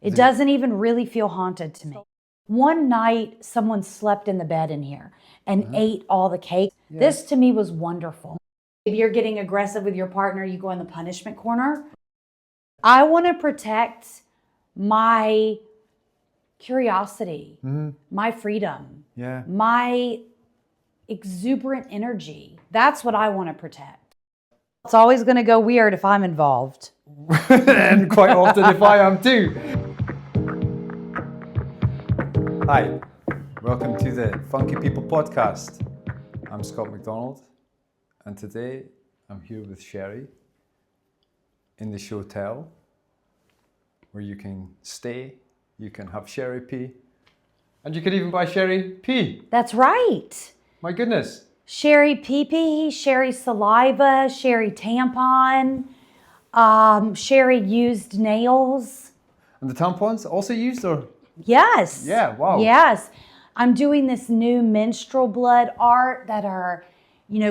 It doesn't even really feel haunted to me. One night, someone slept in the bed in here and ate all the cake. Yeah. This to me was wonderful. If you're getting aggressive with your partner, you go in the punishment corner. I want to protect my curiosity, my freedom, my exuberant energy. That's what I want to protect. It's always going to go weird if I'm involved. And quite often if I am too. Hi, welcome to the Funky People podcast. I'm Scott McDonald, and today I'm here with Sherry in the Shotel, where you can stay, you can have Sherapy, and you can even buy Sherry pee. That's right. My goodness. Sherry pee-pee, Sherry saliva, Sherry tampon, Sherry used nails. And the tampons also used, or? Yes. Yeah, wow. Yes. I'm doing this new menstrual blood art that are,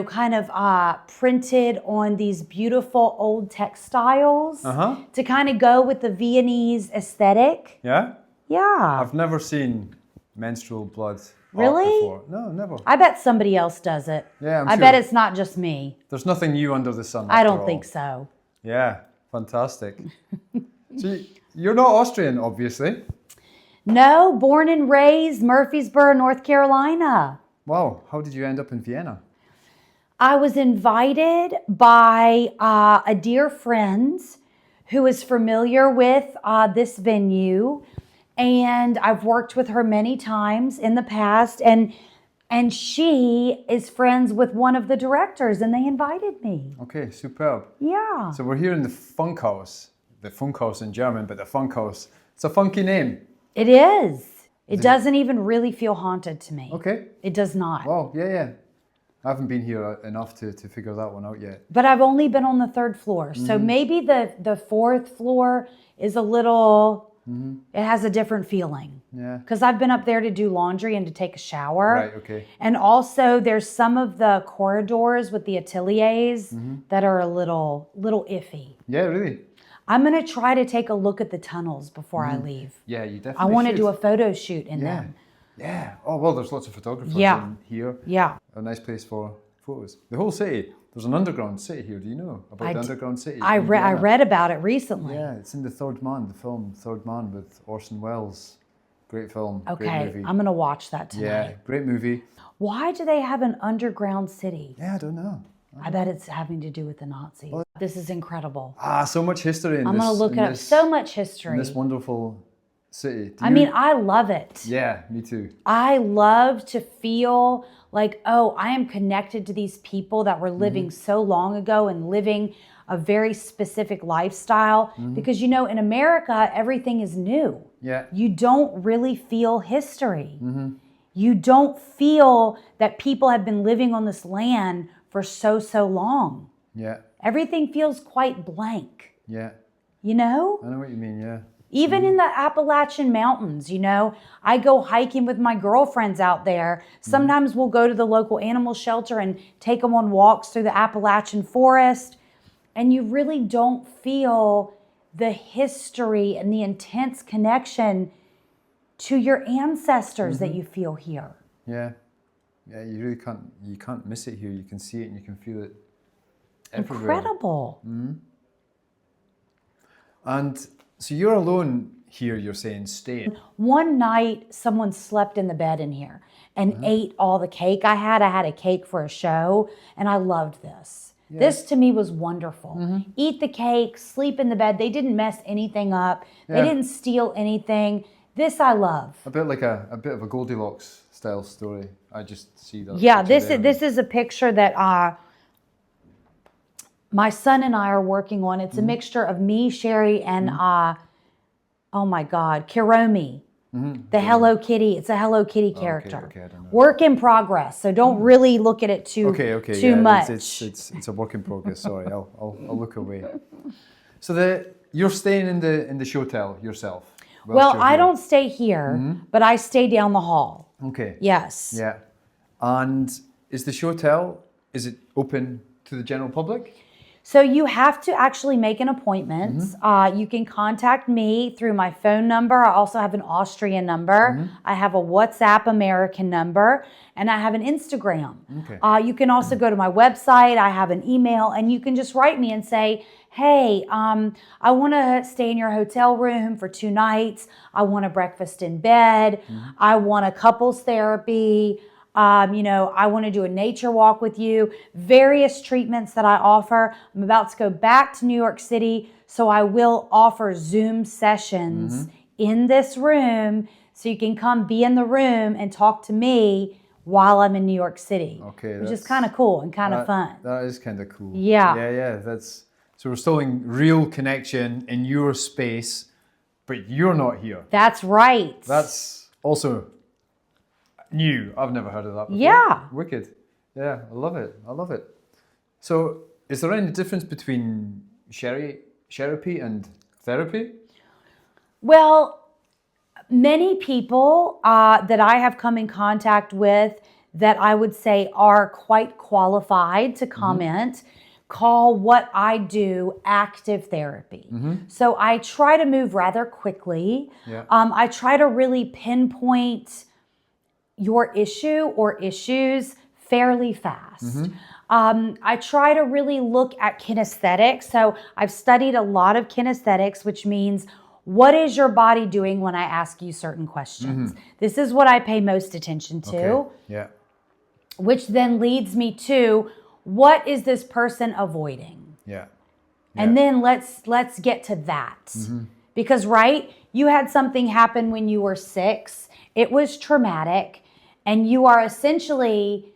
kind of printed on these beautiful old textiles to kind of go with the Viennese aesthetic. Yeah? Yeah. I've never seen menstrual blood really? art before. No, never. I bet somebody else does it. Yeah, I bet it's not just me. There's nothing new under the sun. I don't think so. Yeah, fantastic. So you're not Austrian, obviously. No, born and raised Murfreesboro, North Carolina. Wow, how did you end up in Vienna? I was invited by a dear friend who is familiar with this venue, and I've worked with her many times in the past, and she is friends with one of the directors, and they invited me. Okay, superb. Yeah. So we're here in the Funkhaus in German, but the Funkhaus, it's a funky name. It is. It doesn't even really feel haunted to me. Okay. It does not. Wow, yeah. I haven't been here enough to figure that one out yet. But I've only been on the third floor. So maybe the fourth floor is a little, it has a different feeling. Yeah. Because I've been up there to do laundry and to take a shower. Right, okay. And also there's some of the corridors with the ateliers that are a little iffy. Yeah, really? I'm going to try to take a look at the tunnels before I leave. Yeah, you definitely I want to should. do a photo shoot in them. Yeah. Oh, well, there's lots of photographers in here. Yeah. A nice place for photos. The whole city, there's an underground city here. Do you know about the underground city? I read about it recently. Yeah, it's in The Third Man, the film Third Man with Orson Welles. Great film, Okay, great movie. I'm going to watch that tonight. Yeah, great movie. Why do they have an underground city? Yeah, I don't know. I bet it's having to do with the Nazis. This is incredible. So much history in I'm this. going to look it up. So much history. In this wonderful city. I love it. Yeah, me too. I love to feel like, I am connected to these people that were living so long ago and living a very specific lifestyle. Because, in America, everything is new. Yeah. You don't really feel history. You don't feel that people have been living on this land for so long. Yeah. Everything feels quite blank. Yeah. You know? I know what you mean, yeah. Even in the Appalachian Mountains, I go hiking with my girlfriends out there. Sometimes we'll go to the local animal shelter and take them on walks through the Appalachian forest. And you really don't feel the history and the intense connection to your ancestors that you feel here. Yeah. Yeah, you really can't miss it here. You can see it and you can feel it everywhere. Incredible. And so you're alone here, you're saying, staying. One night, someone slept in the bed in here and ate all the cake I had. I had a cake for a show, and I loved this. Yeah. This to me was wonderful. Eat the cake, sleep in the bed. They didn't mess anything up. Yeah. They didn't steal anything. This I love. A bit like a bit of a Goldilocks style story. I just see that. Yeah, this is a picture that my son and I are working on. It's a mixture of me, Sherry, and oh my God, Kiromi, the Hello Kitty. It's a Hello Kitty character. Okay, I don't know. Work in progress. So don't really look at it too much. It's a work in progress. Sorry, I'll look away. So you're staying in the Shotel yourself. Well, I don't stay here, but I stay down the hall. Okay. Yes. Yeah. And is the Shotel, is it open to the general public? So you have to actually make an appointment. You can contact me through my phone number. I also have an Austrian number. I have a WhatsApp American number, and I have an Instagram. Okay. You can also go to my website. I have an email, and you can just write me and say, hey, I want to stay in your hotel room for 2 nights. I want a breakfast in bed. I want a couples therapy. I want to do a nature walk with you, various treatments that I offer. I'm about to go back to New York City, so I will offer Zoom sessions in this room so you can come be in the room and talk to me while I'm in New York City, Okay, which is kind of cool and kind of fun. That is kind of cool. Yeah. Yeah. So we're still in real connection in your space, but you're not here. That's right. That's also new. I've never heard of that before. Yeah. Wicked. Yeah, I love it. So is there any difference between Sherapy and therapy? Well, many people that I have come in contact with that I would say are quite qualified to comment call what I do active therapy. So I try to move rather quickly. Yeah. I try to really pinpoint your issue or issues fairly fast. I try to really look at kinesthetics. So I've studied a lot of kinesthetics, which means what is your body doing when I ask you certain questions? This is what I pay most attention to. Okay. Yeah. Which then leads me to what is this person avoiding? Yeah. And then let's get to that. Because you had something happen when you were 6. It was traumatic, and you are essentially,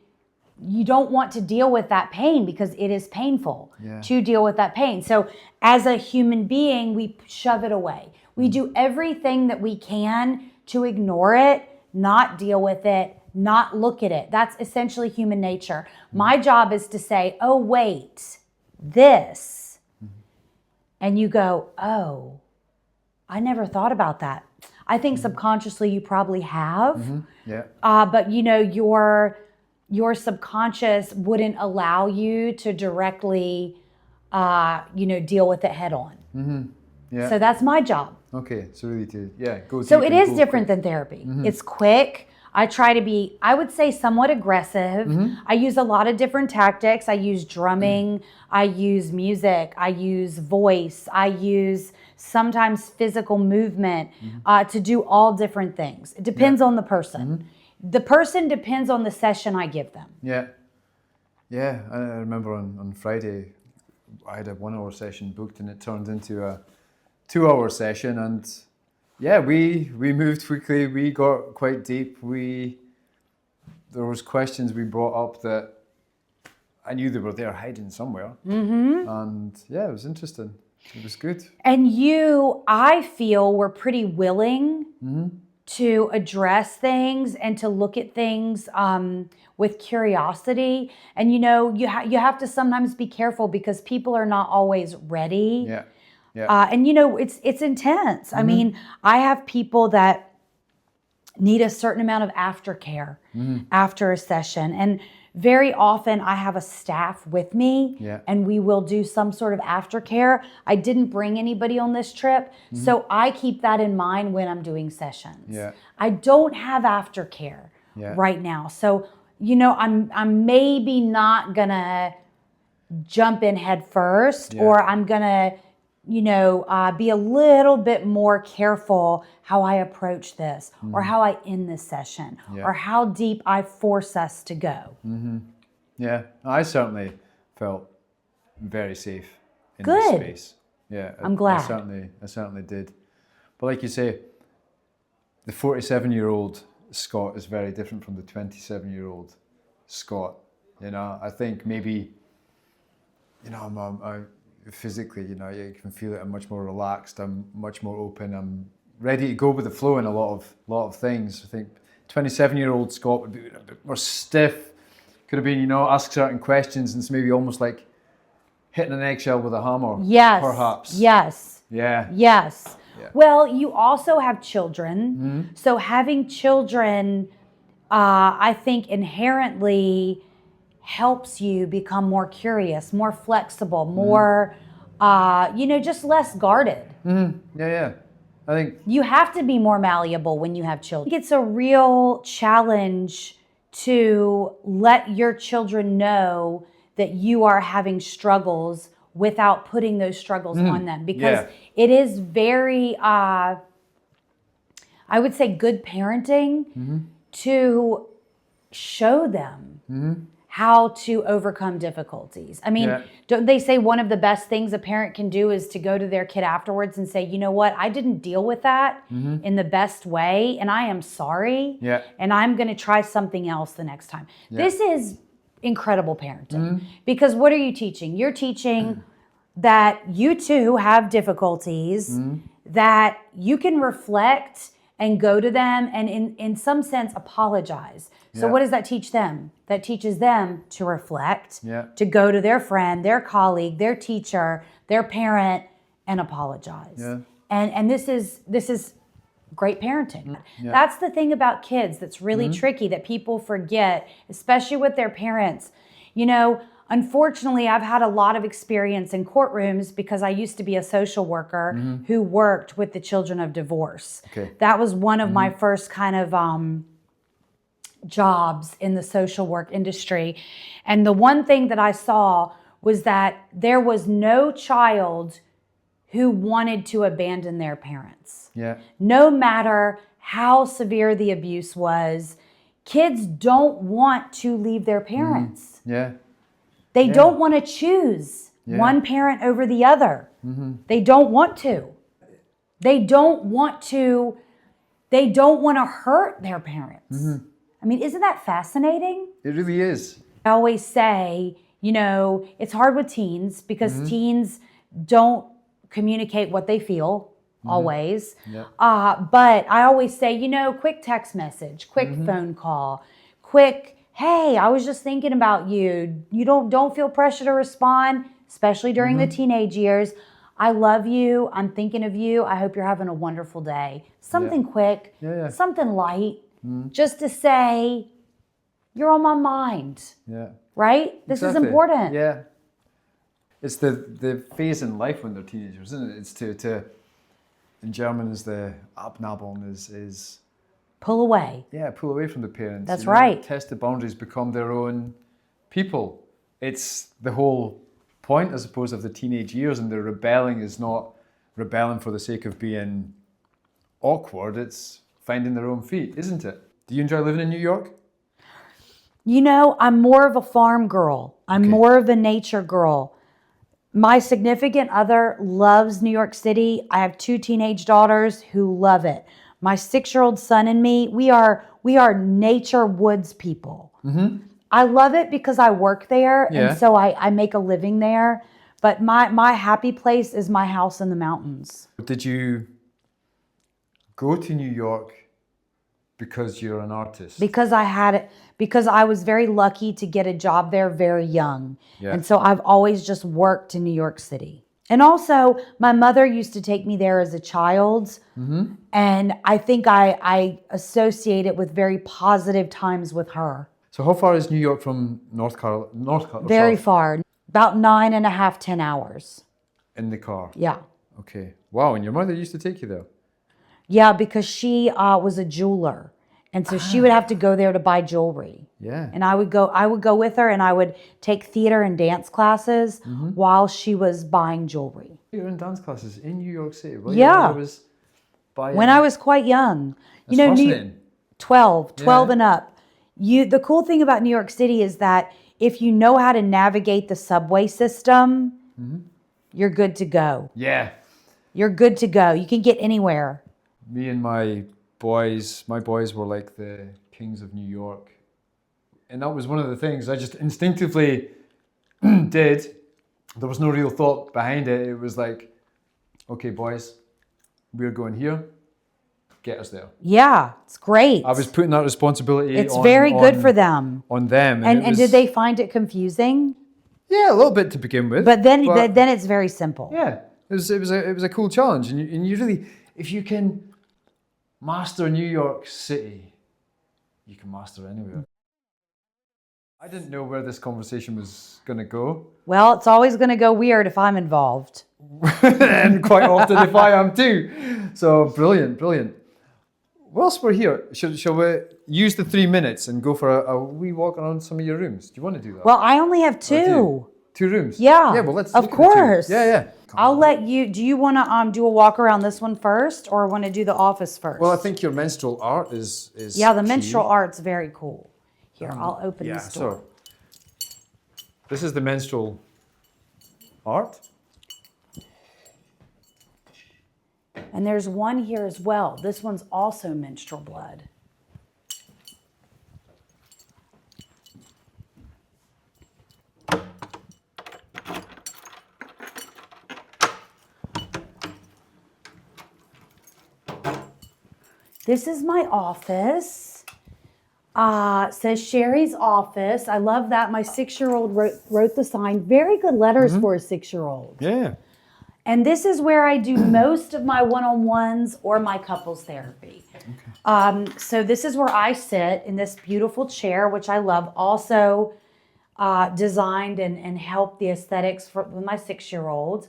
you don't want to deal with that pain because it is painful to deal with that pain. So as a human being, we shove it away. We do everything that we can to ignore it, not deal with it, not look at it. That's essentially human nature. My job is to say, oh, wait, this. And you go, oh, I never thought about that. I think subconsciously you probably have. Yeah. But your subconscious wouldn't allow you to directly, deal with it head on. Yeah. So that's my job. Okay. So really go. So deep it and is go different quick. than therapy. It's quick. I try to be, I would say, somewhat aggressive. I use a lot of different tactics. I use drumming. I use music. I use voice. I use sometimes physical movement to do all different things. It depends on the person. The person depends on the session I give them. Yeah. Yeah. I remember on Friday, I had a 1-hour session booked and it turned into a 2-hour session, and we moved quickly. We got quite deep. There was questions we brought up that I knew they were there hiding somewhere. And it was interesting. It was good. And you, I feel, were pretty willing to address things and to look at things with curiosity. And you have to sometimes be careful because people are not always ready. Yeah. Yeah. And it's intense. I mean, I have people that need a certain amount of aftercare after a session. And very often I have a staff with me and we will do some sort of aftercare. I didn't bring anybody on this trip, so I keep that in mind when I'm doing sessions. Yeah. I don't have aftercare right now. So, I'm maybe not gonna jump in head first, or I'm gonna be a little bit more careful how I approach this or how I end this session or how deep I force us to go. Yeah, I certainly felt very safe in Good. this space. Yeah, I'm glad. I certainly did. But like you say, the 47-year-old Scott is very different from the 27-year-old Scott. I think maybe, I physically, you can feel that I'm much more relaxed. I'm much more open. I'm ready to go with the flow in a lot of things. I think 27-year-old Scott would be a bit more stiff. Could have been, ask certain questions, and it's maybe almost like hitting an eggshell with a hammer. Yes. Perhaps. Yes. Yeah. Yes. Yeah. Well, you also have children. So having children, I think inherently helps you become more curious, more flexible, more, just less guarded. Yeah. I think You have to be more malleable when you have children. I think it's a real challenge to let your children know that you are having struggles without putting those struggles on them, because it is very, I would say, good parenting to show them how to overcome difficulties. I mean, don't they say one of the best things a parent can do is to go to their kid afterwards and say, you know what, I didn't deal with that in the best way, and I am sorry, and I'm going to try something else the next time. This is incredible parenting, because what are you teaching? You're teaching that you too have difficulties, that you can reflect and go to them and in some sense apologize. So what does that teach them? That teaches them to reflect, to go to their friend, their colleague, their teacher, their parent, and apologize. And this is great parenting. That's the thing about kids that's really tricky, that people forget, especially with their parents. Unfortunately, I've had a lot of experience in courtrooms because I used to be a social worker who worked with the children of divorce. That was one of my first kind of jobs in the social work industry. And the one thing that I saw was that there was no child who wanted to abandon their parents. No matter how severe the abuse was, kids don't want to leave their parents. They don't want to choose one parent over the other. They don't want to. They don't want to hurt their parents. I mean, isn't that fascinating? it really is. I always say, it's hard with teens because teens don't communicate what they feel always. But I always say, quick text message, quick phone call, quick, hey, I was just thinking about you. You don't feel pressure to respond, especially during the teenage years. I love you. I'm thinking of you. I hope you're having a wonderful day. Something quick, something light, just to say, you're on my mind. Right? This is important. It's the phase in life when they're teenagers, isn't it? It's to in German is the abnabeln is pull away. Pull away from the parents. That's right. Test the boundaries, become their own people. It's the whole point, I suppose, of the teenage years, and the rebelling is not rebelling for the sake of being awkward. It's finding their own feet, isn't it? Do you enjoy living in New York? I'm more of a farm girl. I'm more of a nature girl. My significant other loves New York City. I have 2 teenage daughters who love it. My 6-year-old son and me, we are nature woods people. I love it because I work there, and so I make a living there. But my happy place is my house in the mountains. Did you go to New York because you're an artist? Because I was very lucky to get a job there very young. And so I've always just worked in New York City. And also, my mother used to take me there as a child. And I think I associate it with very positive times with her. So how far is New York from North Carolina? Very far. About 9.5, 10 hours. In the car? Yeah. Okay. Wow, and your mother used to take you there? Yeah, because she was a jeweler. And so she would have to go there to buy jewelry. And I would go with her, and I would take theater and dance classes while she was buying jewelry. You were in dance classes in New York City? Well, when I was quite young. That's fascinating. 12 and up. The cool thing about New York City is that if you know how to navigate the subway system, you're good to go. You're good to go. You can get anywhere. Me and my boys were like the kings of New York. And that was one of the things I just instinctively did. There was no real thought behind it. It was like, okay, boys, we're going here. Get us there. Yeah, it's great. I was putting that responsibility It's very good for them. On them. And did they find it confusing? Yeah, a little bit to begin with. But then it's very simple. Yeah, it was a cool challenge. And you really, if you can master New York City, you can master anywhere. I didn't know where this conversation was going to go. Well, it's always going to go weird if I'm involved. And quite often if I am too. So brilliant, brilliant. Whilst we're here, shall we use the 3 minutes and go for a wee walk around some of your rooms? Do you want to do that? Well, I only have 2. 2 rooms? Yeah. Yeah, well, let's of look at course. the 2. Yeah. I'll let you, do you want to do a walk around this one first or want to do the office first? Well, I think your menstrual art is yeah, the key. menstrual art's very cool. Here, I'll open this door. So this is the menstrual art. And there's one here as well. This one's also menstrual blood. This is my office. Says Sherry's office. I love that. My 6-year-old wrote the sign. Very good letters for a 6-year-old. Yeah. And this is where I do most of my one-on-ones or my couples therapy. Okay. So this is where I sit in this beautiful chair, which I love. Also designed and help the aesthetics with my 6-year-olds.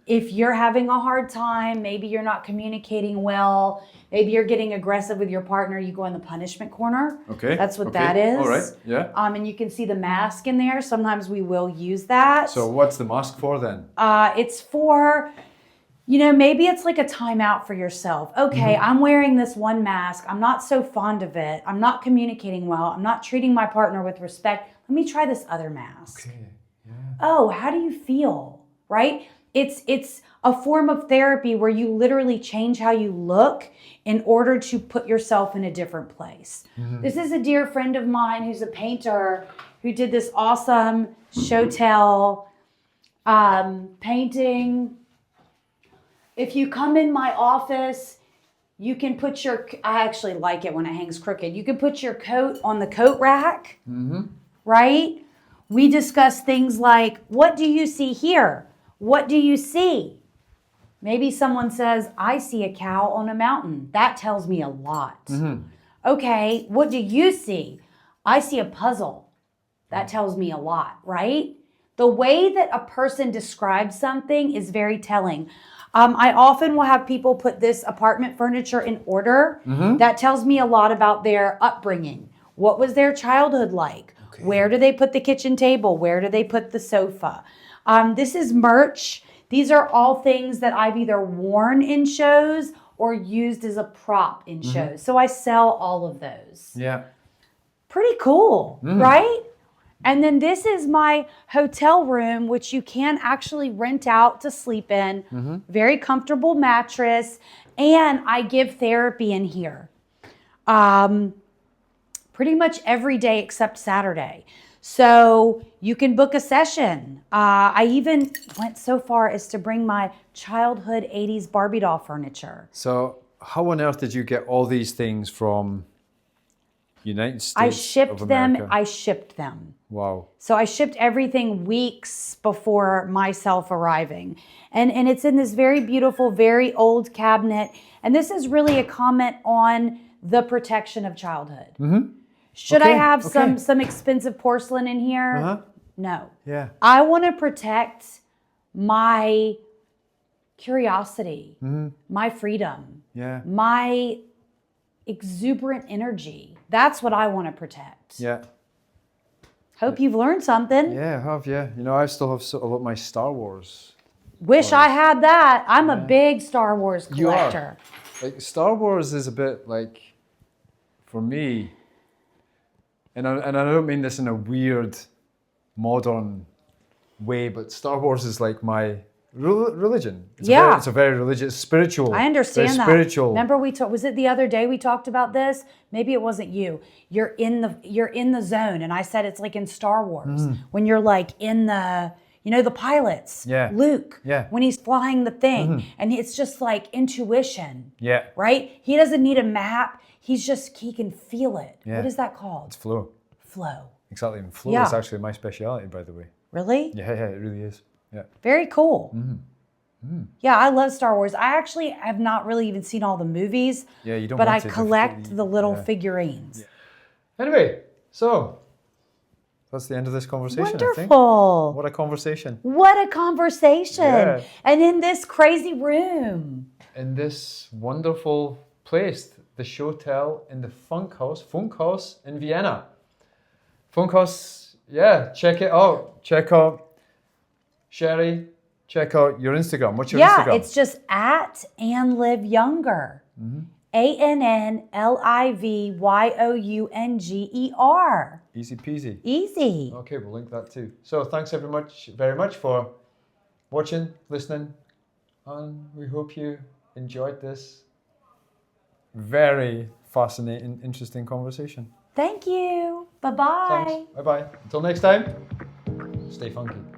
If you're having a hard time, maybe you're not communicating well, maybe you're getting aggressive with your partner, you go in the punishment corner. Okay. That's what that is. All right. Yeah. And you can see the mask in there. Sometimes we will use that. So what's the mask for then? It's for, maybe it's like a timeout for yourself. Okay, I'm wearing this one mask. I'm not so fond of it. I'm not communicating well. I'm not treating my partner with respect. Let me try this other mask. Okay. Yeah. Oh, how do you feel? Right? It's a form of therapy where you literally change how you look in order to put yourself in a different place. This is a dear friend of mine who's a painter who did this awesome Shotel painting. If you come in my office, you can put I actually like it when it hangs crooked. You can put your coat on the coat rack, right? We discuss things like, what do you see here? What do you see? Maybe someone says, I see a cow on a mountain. That tells me a lot. Okay, what do you see? I see a puzzle. That tells me a lot, right? The way that a person describes something is very telling. I often will have people put this apartment furniture in order. That tells me a lot about their upbringing. What was their childhood like? Okay. Where do they put the kitchen table? Where do they put the sofa? This is merch. These are all things that I've either worn in shows or used as a prop in shows. So I sell all of those. Yeah. Pretty cool, right? And then this is my hotel room, which you can actually rent out to sleep in. Very comfortable mattress. And I give therapy in here. Pretty much every day except Saturday. So you can book a session. I even went so far as to bring my childhood 80s Barbie doll furniture. So how on earth did you get all these things from United States I shipped of them. America? I shipped them. Wow. So I shipped everything weeks before myself arriving. And it's in this very beautiful, very old cabinet. And this is really a comment on the protection of childhood. Should I have some expensive porcelain in here? No. Yeah. I want to protect my curiosity, my freedom, my exuberant energy. That's what I want to protect. Yeah. Hope you've learned something. Yeah, I have, yeah. I still have a lot of my Star Wars. Wish I had that. I'm a big Star Wars collector. You are. Like, Star Wars is a bit like, for me, and I don't mean this in a weird, modern way, but Star Wars is like my religion. It's a very religious, spiritual. I understand that. Spiritual. Remember was it the other day we talked about this? Maybe it wasn't you. You're in the zone, and I said it's like in Star Wars when you're like in the, the pilots. Yeah. Luke. Yeah. When he's flying the thing, and it's just like intuition. Yeah. Right. He doesn't need a map. He can feel it. Yeah. What is that called? It's flow. Flow. Exactly. And flow is actually my speciality, by the way. Really? Yeah, it really is. Yeah. Very cool. Yeah, I love Star Wars. I actually have not really even seen all the movies. Yeah, you don't. But want I collect the little figurines. Yeah. Anyway, so that's the end of this conversation, I think. Wonderful. What a conversation. What a conversation. Yeah. And in this crazy room. In this wonderful place, the Shotel in the Funkhaus in Vienna. Funkhaus, yeah, check it out. Check out Sherry. Check out your Instagram. What's your Instagram? Yeah, it's just at Ann Liv Younger. ANNLIVYOUNGER. Easy peasy. Easy. Okay, we'll link that too. So thanks very much for watching, listening, and we hope you enjoyed this very fascinating, interesting conversation. Thank you. Bye-bye. Thanks. Bye-bye. Until next time, stay funky.